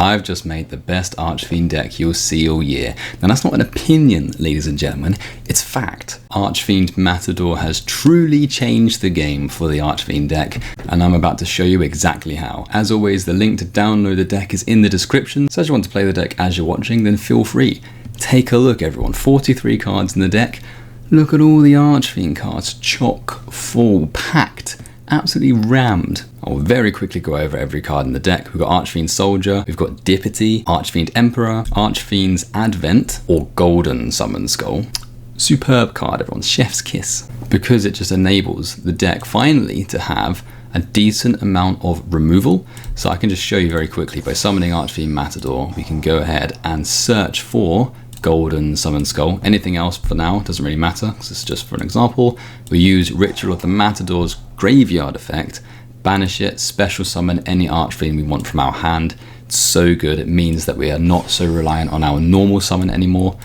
I've just made the best Archfiend deck you'll see all year. Now that's not an opinion, ladies and gentlemen, it's fact. Archfiend Matador has truly changed the game for the Archfiend deck, and I'm about to show you exactly how. As always, the link to download the deck is in the description, so if you want to play the deck as you're watching, then feel free. Take a look, everyone. 43 cards in the deck. Look at all the Archfiend cards, chock full, packed, absolutely rammed. I'll very quickly go over every card in the deck. We've got Archfiend Soldier, we've got Deputy, Archfiend Emperor, Archfiend's Advent, or Golden Summon Skull. Superb card, everyone, chef's kiss. Because it just enables the deck finally to have a decent amount of removal. So I can just show you very quickly, by summoning Archfiend Matador, we can go ahead and search for Golden Summon Skull. Anything else for now doesn't really matter, because this is just for an example. We use Ritual of the Matador's Graveyard effect, banish it, special summon any Archfiend we want from our hand. It's so good, it means that we are not so reliant on our normal summon anymore.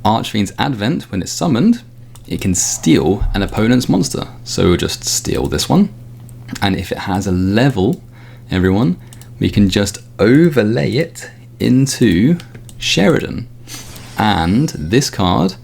Archfiend's Advent, when it's summoned, it can steal an opponent's monster. So we'll just steal this one. And if it has a level, everyone, we can just overlay it into Sheridan. And this card,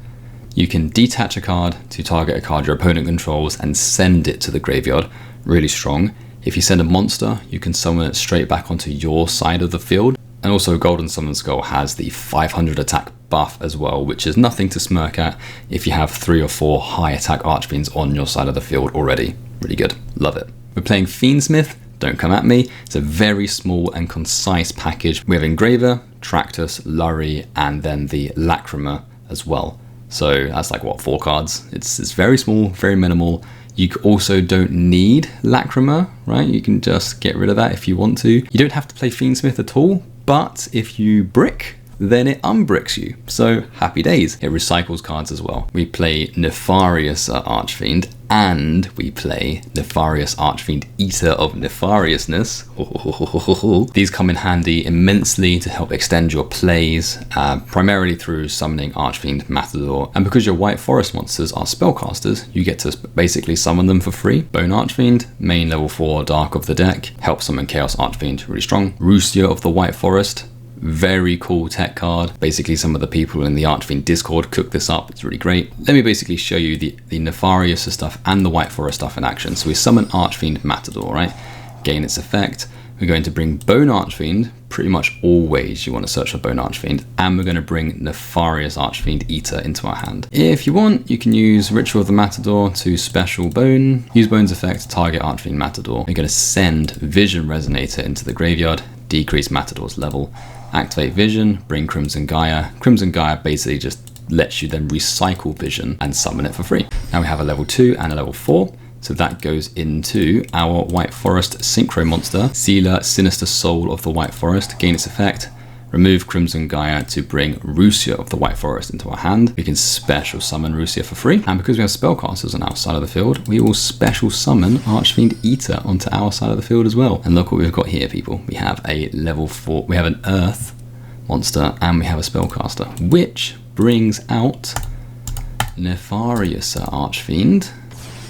you can detach a card to target a card your opponent controls and send it to the graveyard. Really strong. If you send a monster, you can summon it straight back onto your side of the field. And also Golden Summon Skull has the 500 attack buff as well, which is nothing to smirk at if you have 3 or 4 high attack Archfiends on your side of the field already. Really good. Love it. We're playing Fiendsmith. Don't come at me. It's a very small and concise package. We have Engraver, Tractus, Lurry, and then the Lacrima as well. So that's like, what, 4 cards? It's very small, very minimal. You also don't need Lacrima, right? You can just get rid of that if you want to. You don't have to play Fiendsmith at all, but if you brick, then it unbricks you. So happy days. It recycles cards as well. We play Nefariouser Archfiend, and we play Nefarious Archfiend Eater of Nefariousness. These come in handy immensely to help extend your plays, primarily through summoning Archfiend Matador. And because your White Forest monsters are spellcasters, you get to basically summon them for free. Bone Archfiend, main level 4 Dark of the deck, helps summon Chaos Archfiend, really strong. Rusia of the White Forest, very cool tech card. Basically, some of the people in the Archfiend Discord cook this up. It's really great. Let me basically show you the Nefarious stuff and the White Forest stuff in action. So we summon Archfiend Matador, right? Gain its effect. We're going to bring Bone Archfiend. Pretty much always you want to search for Bone Archfiend. And we're going to bring Nefarious Archfiend Eater into our hand. If you want, you can use Ritual of the Matador to special Bone. Use Bone's effect to target Archfiend Matador. You're going to send Vision Resonator into the graveyard. Decrease Matador's level. Activate Vision, bring Crimson Gaia. Crimson Gaia basically just lets you then recycle Vision and summon it for free. Now we have a level 2 and a level 4. So that goes into our White Forest Synchro monster, Sealer, Sinister Soul of the White Forest. Gain its effect. Remove Crimson Gaia to bring Rusia of the White Forest into our hand. We can special summon Rusia for free. And because we have spellcasters on our side of the field, we will special summon Archfiend Eater onto our side of the field as well. And look what we've got here, people. We have a level 4, we have an Earth monster, and we have a spellcaster, which brings out Nefariouser Archfiend,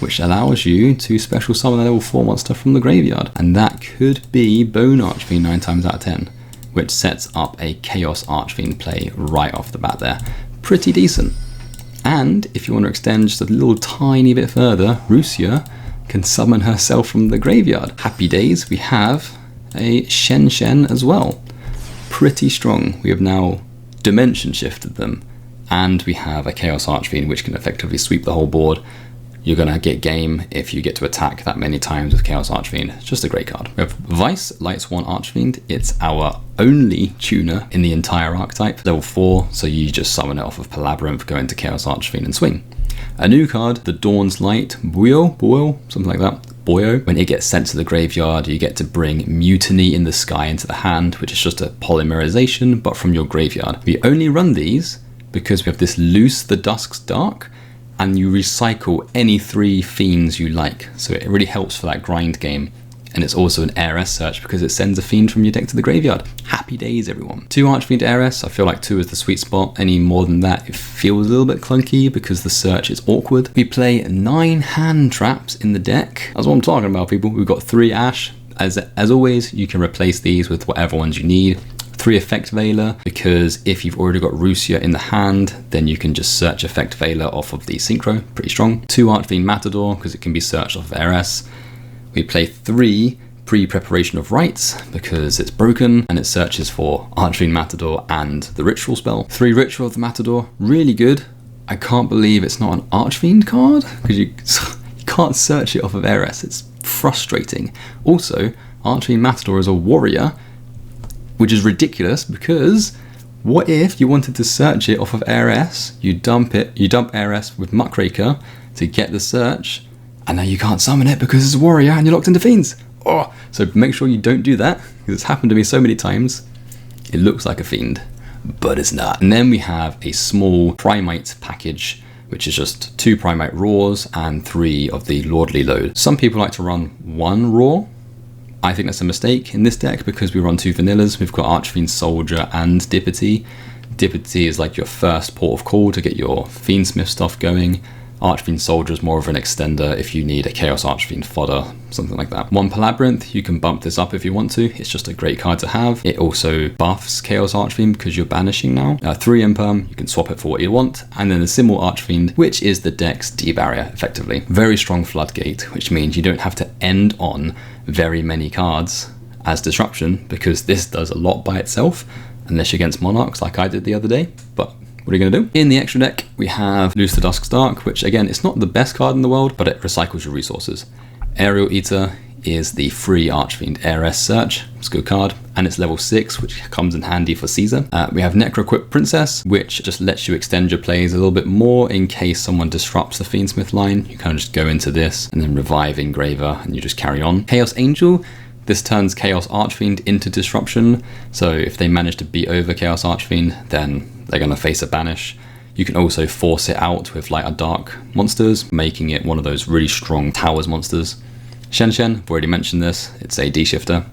which allows you to special summon a level 4 monster from the graveyard. And that could be Bone Archfiend 9 times out of 10. Which sets up a Chaos Archfiend play right off the bat there. Pretty decent. And if you want to extend just a little tiny bit further, Rusia can summon herself from the graveyard. Happy days, we have a Shenshen as well. Pretty strong. We have now dimension shifted them. And we have a Chaos Archfiend which can effectively sweep the whole board. You're going to get game if you get to attack that many times with Chaos Archfiend. It's just a great card. We have Vice, Lights 1 Archfiend. It's our only tuner in the entire archetype. Level 4, so you just summon it off of Palabyrinth, go into Chaos Archfiend and swing. A new card, the Dawn's Light, Boil, something like that. Boyo. When it gets sent to the graveyard, you get to bring Mutiny in the Sky into the hand, which is just a polymerization, but from your graveyard. We only run these because we have this Loose the Dusk's Dark, and you recycle any 3 fiends you like. So it really helps for that grind game. And it's also an Heiress search because it sends a fiend from your deck to the graveyard. Happy days, everyone. 2 Archfiend Heiress. I feel like 2 is the sweet spot. Any more than that, it feels a little bit clunky because the search is awkward. We play 9 hand traps in the deck. That's what I'm talking about, people. We've got 3 Ash. As always, you can replace these with whatever ones you need. 3 Effect Veiler, because if you've already got Rusia in the hand, then you can just search Effect Veiler off of the Synchro, pretty strong. 2 Archfiend Matador, because it can be searched off of RS. We play 3 Pre-Preparation of Rites, because it's broken, and it searches for Archfiend Matador and the Ritual spell. 3 Ritual of the Matador, really good. I can't believe it's not an Archfiend card, because you can't search it off of RS, it's frustrating. Also, Archfiend Matador is a warrior, which is ridiculous, because what if you wanted to search it off of RS, you dump RS with Muckraker to get the search, and now you can't summon it because it's a warrior and you're locked into fiends. Oh, so make sure you don't do that, because it's happened to me so many times. It looks like a fiend, but it's not. And then we have a small Primate package, which is just 2 Primate Raws and 3 of the Lordly Load. Some people like to run 1 Raw. I think that's a mistake in this deck, because we run 2 vanillas. We've got Archfiend Soldier and Dippity. Dippity is like your first port of call to get your Fiendsmith stuff going. Archfiend Soldier is more of an extender if you need a Chaos Archfiend fodder, something like that. 1 Palabyrinth, you can bump this up if you want to. It's just a great card to have. It also buffs Chaos Archfiend because you're banishing now. 3 Imperm, you can swap it for what you want. And then the Simul Archfiend, which is the deck's D-barrier, effectively. Very strong floodgate, which means you don't have to end on very many cards as disruption, because this does a lot by itself, unless you're against Monarchs like I did the other day. But what are you going to do? In the extra deck, we have Loose the Dusk's Dark, which again, it's not the best card in the world, but it recycles your resources. Aerial Eater is the free Archfiend RS search. It's a good card, and it's level 6, which comes in handy for Caesar. We have Necroquip Princess, which just lets you extend your plays a little bit more in case someone disrupts the Fiendsmith line. You kind of just go into this and then revive Engraver, and you just carry on. Chaos Angel. This turns Chaos Archfiend into disruption, so if they manage to beat over Chaos Archfiend, then they're going to face a banish. You can also force it out with light or dark monsters, making it one of those really strong towers monsters. Shenshen, I've already mentioned this, it's a D-shifter.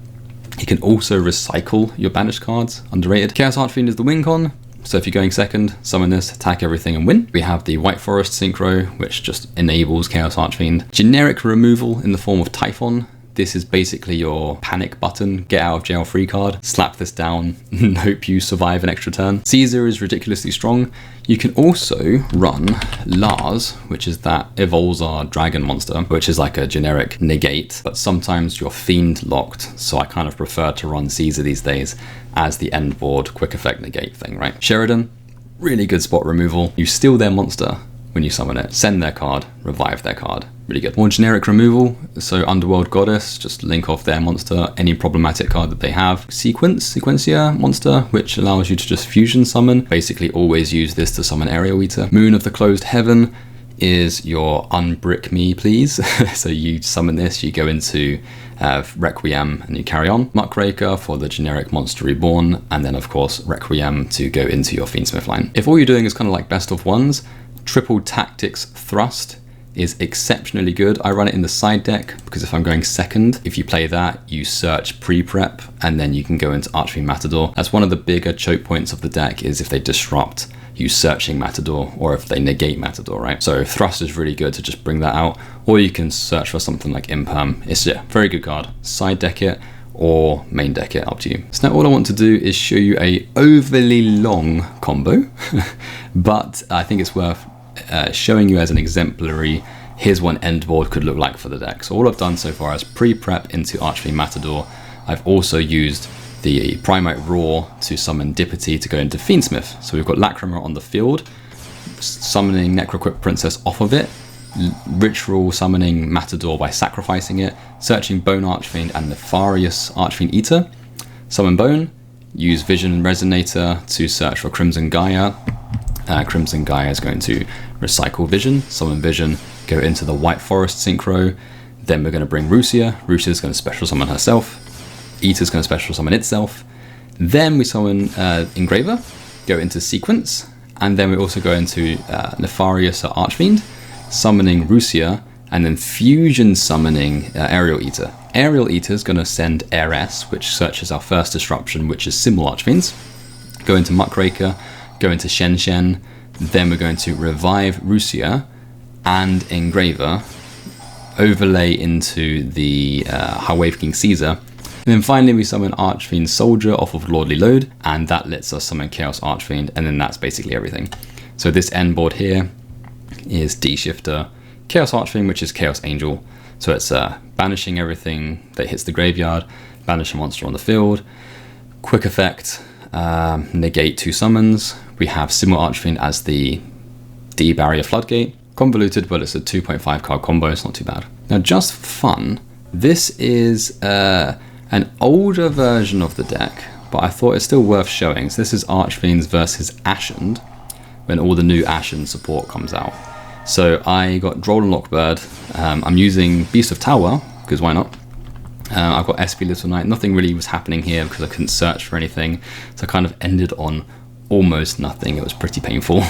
You can also recycle your banished cards, underrated. Chaos Archfiend is the win con, so if you're going second, summon this, attack everything and win. We have the White Forest Synchro, which just enables Chaos Archfiend. Generic removal in the form of Typhon. This is basically your panic button, get out of jail free card, slap this down and hope you survive an extra turn. Caesar is ridiculously strong. You can also run Lars, which is that Evolzar dragon monster, which is like a generic negate, but sometimes you're fiend locked, so I kind of prefer to run Caesar these days as the end board quick effect negate thing, right? Sheridan, really good spot removal. You steal their monster when you summon it, send their card, revive their card. Really good. More generic removal, so Underworld Goddess, just link off their monster, any problematic card that they have. Sequencia monster, which allows you to just fusion summon. Basically always use this to summon Aerial Eater. Moon of the Closed Heaven is your unbrick me please. So you summon this, you go into Requiem and you carry on. Muckraker for the generic Monster Reborn, and then of course Requiem to go into your Fiendsmith line. If all you're doing is kind of like best of ones, Triple Tactics Thrust is exceptionally good. I run it in the side deck because if I'm going second, if you play that, you search pre-prep and then you can go into Archfiend Matador. That's one of the bigger choke points of the deck, is if they disrupt you searching Matador or if they negate Matador, right? So Thrust is really good to just bring that out, or you can search for something like Imperm. It's a very good card. Side deck it or main deck it, up to you. So now all I want to do is show you a overly long combo, but I think it's worth showing you as an exemplary, here's what an end board could look like for the deck. So all I've done so far is pre-prep into Archfiend Matador. I've also used the Primate Raw to summon Dippity to go into Fiendsmith. So we've got Lacrima on the field, summoning Necroquip Princess off of it, ritual summoning Matador by sacrificing it, searching Bone Archfiend and Nefariouser Archfiend Eater, summon Bone, use Vision Resonator to search for Crimson Gaia. Crimson Gaia is going to recycle Vision, summon Vision, go into the White Forest Synchro, then we're going to bring Rusia. Rusia's going to special summon herself, Eater's going to special summon itself, then we summon Engraver, go into Sequence, and then we also go into Nefariouser Archfiend, summoning Rusia, and then fusion summoning Aerial Eater. Aerial Eater is going to send RS, which searches our first disruption, which is Simul Archfiends, go into Muckraker, go into Shenshen, then we're going to revive Rusia and Engraver, overlay into the High Wave King Caesar. And then finally we summon Archfiend Soldier off of Lordly Load, and that lets us summon Chaos Archfiend, and then that's basically everything. So this end board here is D-Shifter, Chaos Archfiend, which is Chaos Angel. So it's banishing everything that hits the graveyard, banish a monster on the field, quick effect, negate 2 summons. We have Simul Archfiend as the D-Barrier Floodgate. Convoluted, but it's a 2.5 card combo, it's not too bad. Now just for fun, this is an older version of the deck, but I thought it's still worth showing. So this is Archfiends versus Ashened, when all the new Ashened support comes out. So I got Droll and Lockbird. I'm using Beast of Tower, because why not? I've got SP Little Knight. Nothing really was happening here because I couldn't search for anything. So I kind of ended on almost nothing. It was pretty painful.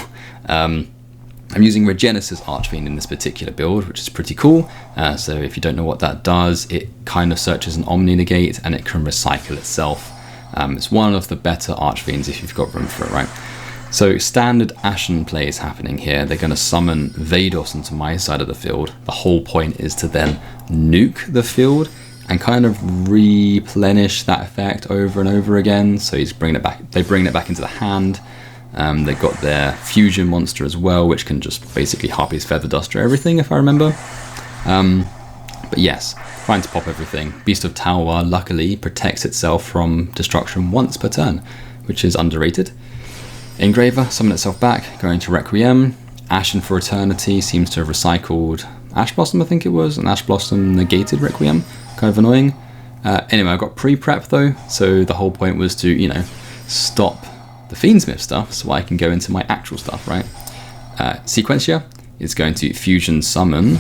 I'm using Regenesis Archfiend in this particular build, which is pretty cool. So if you don't know what that does, it kind of searches an Omni Negate and it can recycle itself. It's one of the better Archfiends if you've got room for it, right? So standard Ashen play is happening here. They're going to summon Vados into my side of the field. The whole point is to then nuke the field and kind of replenish that effect over and over again. So he's bringing it back. They bring it back into the hand. They've got their fusion monster as well, which can just basically Harpy's Feather Duster everything, if I remember. But yes, trying to pop everything. Beast of Tower, luckily, protects itself from destruction once per turn, which is underrated. Engraver, summon itself back, going to Requiem. Ashen for Eternity seems to have recycled Ash Blossom, I think it was, and Ash Blossom negated Requiem. Kind of annoying. Anyway, I got pre-prep though, so the whole point was to, you know, stop the Fiendsmith stuff so I can go into my actual stuff, right? Sequentia is going to fusion summon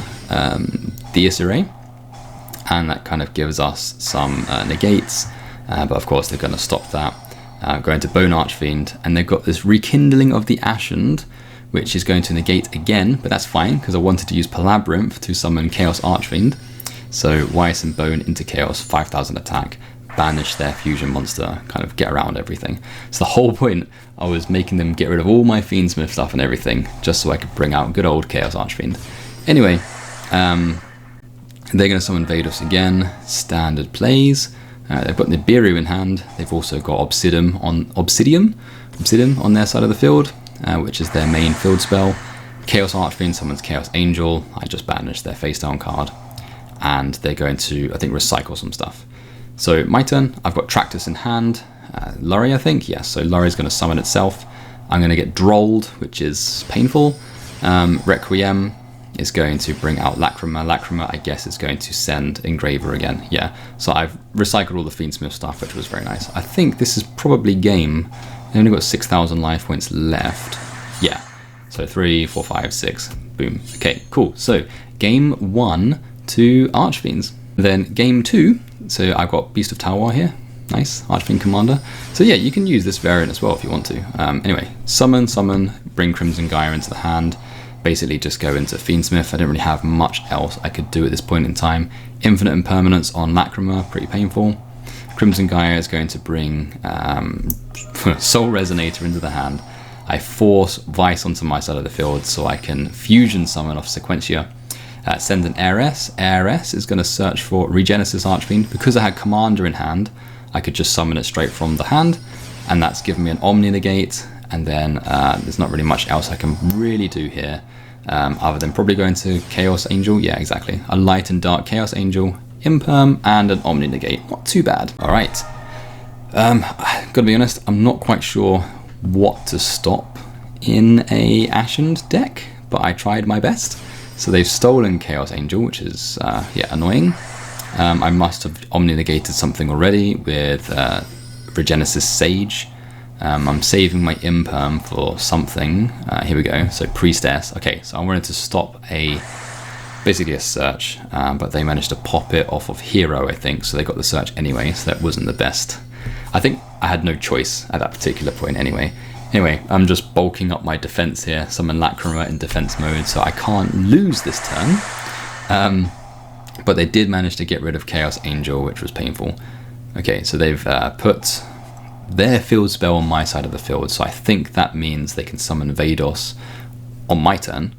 Theus Array, and that kind of gives us some negates, but of course they're going to stop that. Going to Bone Archfiend, and they've got this Rekindling of the Ashened, which is going to negate again, but that's fine because I wanted to use Palabyrinth to summon Chaos Archfiend. So Weiss and Bone into Chaos, 5000 attack, banish their fusion monster, kind of get around everything. So the whole point, I was making them get rid of all my Fiendsmith stuff and everything, just so I could bring out good old Chaos Archfiend. Anyway, they're going to summon Vados again, standard plays. They've got Nibiru in hand. They've also got Obsidian on their side of the field, which is their main field spell. Chaos Archfiend summons Chaos Angel. I just banished their face down card, and they're going to, I think, recycle some stuff. So my turn. I've got Tractus in hand. Lurry, I think. Yes. So Lurry's going to summon itself. I'm going to get Drolled, which is painful. Requiem is going to bring out Lacrima. Lacrima, I guess, is going to send Engraver again. Yeah, so I've recycled all the Fiendsmith stuff, which was very nice. I think this is probably game. They only got 6,000 life points left. Yeah, so 3, 4, 5, 6. Boom. Okay, cool. So game 1 to Archfiends. Then game 2, so I've got Beast of Tower here. Nice, Archfiend Commander. So yeah, you can use this variant as well if you want to. Anyway, summon, bring Crimson Gaia into the hand. Basically just go into Fiendsmith. I don't really have much else I could do at this point in time. Infinite Impermanence on Lacrima, pretty painful. Crimson Gaia is going to bring Soul Resonator into the hand. I force Vice onto my side of the field so I can fusion summon off Sequentia. Send an Heiress. Heiress is going to search for Regenesis Archfiend. Because I had Commander in hand, I could just summon it straight from the hand, and that's given me an Omni Negate. And then there's not really much else I can really do here, other than probably going to Chaos Angel. Yeah, exactly. A light and dark Chaos Angel, Imperm, and an Omni Negate. Not too bad. All right. Gotta be honest, I'm not quite sure what to stop in a Ashened deck, but I tried my best. So they've stolen Chaos Angel, which is yeah, annoying. I must have Omni Negated something already with Regenesis Sage. I'm saving my Imperm for something. Here we go. So Priestess. Okay, so I wanted to stop basically a search, but they managed to pop it off of Hero, I think. So they got the search anyway, so that wasn't the best. I think I had no choice at that particular point anyway. Anyway, I'm just bulking up my defense here. Summon Lacrima in defense mode, so I can't lose this turn. But they did manage to get rid of Chaos Angel, which was painful. Okay, so they've put their field spell on my side of the field, so I think that means they can summon Vados on my turn.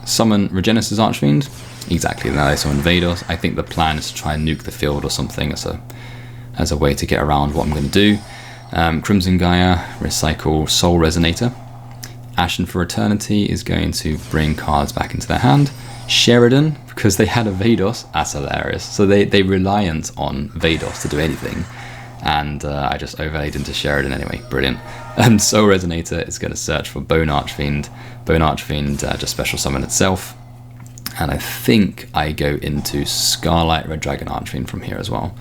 Summon Regenesis Archfiend. Exactly. Now they summon Vados. I think the plan is to try and nuke the field or something as a way to get around what I'm going to do. Crimson Gaia, recycle Soul Resonator. Ashen for Eternity is going to bring cards back into their hand. Sheridan, because they had a Vados, that's hilarious. So they reliant on Vados to do anything. And I just overlaid into Sheridan anyway, brilliant. And Soul Resonator is going to search for Bone Archfiend. Bone Archfiend just special summon itself. And I think I go into Scarlight Red Dragon Archfiend from here as well.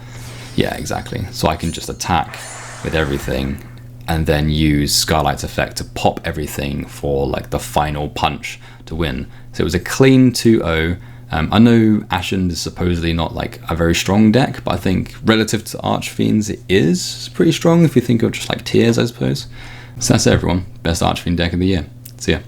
Yeah, exactly. So I can just attack with everything and then use Scarlight's effect to pop everything for like the final punch to win. So it was a clean 2-0. I know Ashen is supposedly not like a very strong deck, but I think relative to Archfiends it is pretty strong if you think of just like tiers, I suppose. So that's it, everyone. Best Archfiend deck of the year. See ya.